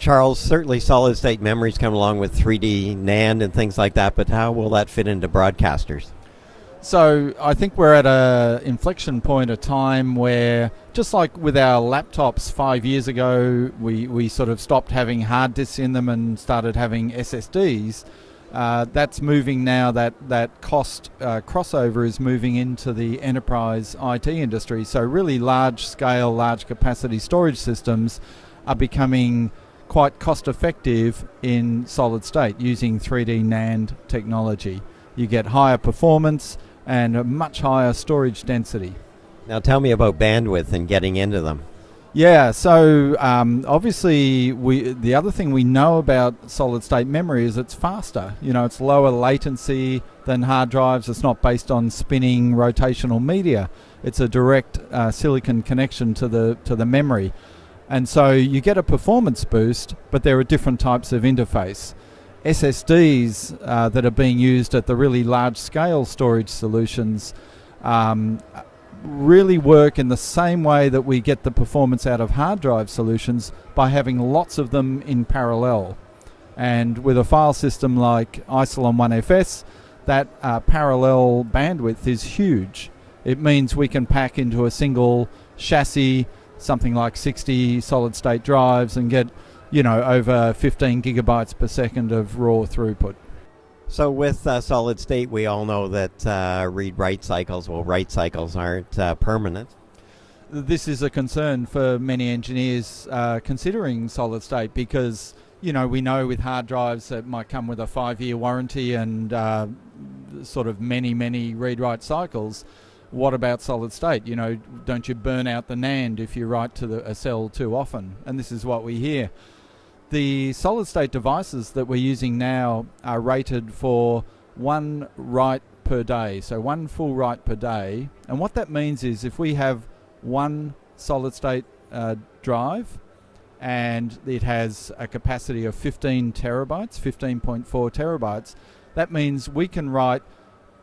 Charles, certainly solid state memories come along with 3D NAND and things like that, but how will that fit into broadcasters? So I think we're at a inflection point, a time where, just like with our laptops 5 years ago, we sort of stopped having hard disks in them and started having SSDs. That's moving now, that cost crossover is moving into the enterprise IT industry. So really large scale, large capacity storage systems are becoming quite cost effective in solid state using 3D NAND technology. You get higher performance and a much higher storage density. Now tell me about bandwidth and getting into them. Yeah, so obviously the other thing we know about solid state memory is it's faster. You know, it's lower latency than hard drives. It's not based on spinning rotational media. It's a direct silicon connection to the memory. And so you get a performance boost, but there are different types of interface. SSDs that are being used at the really large scale storage solutions really work in the same way that we get the performance out of hard drive solutions, by having lots of them in parallel. And with a file system like Isilon 1FS, that parallel bandwidth is huge. It means we can pack into a single chassis something like 60 solid state drives and get, you know, over 15 gigabytes per second of raw throughput. So with solid state, we all know that read-write cycles, write cycles aren't permanent. This is a concern for many engineers considering solid state, because, you know, we know with hard drives that might come with a 5-year warranty and sort of many read-write cycles. What about solid state? You know, don't you burn out the NAND if you write to a cell too often? And this is what we hear. The solid state devices that we're using now are rated for 1 write per day, so 1 full write per day. And what that means is, if we have one solid state drive and it has a capacity of 15 terabytes, 15.4 terabytes, that means we can write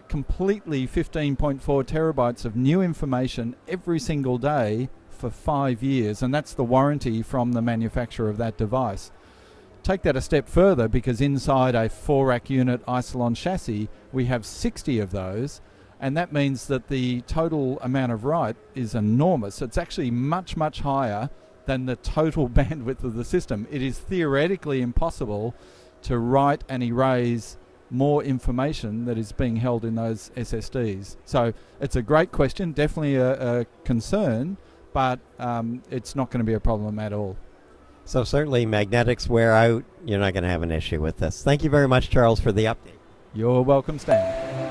completely 15.4 terabytes of new information every single day for 5 years, and that's the warranty from the manufacturer of that device. Take that a step further, because inside a 4-rack unit Isilon chassis we have 60 of those, and that means that the total amount of write is enormous. It's actually much higher than the total bandwidth of the system. It is theoretically impossible to write and erase more information that is being held in those SSDs. So it's a great question, definitely a concern, but it's not going to be a problem at all. So certainly magnetics wear out. You're not going to have an issue with this. Thank you very much, Charles, for the update. You're welcome, Stan.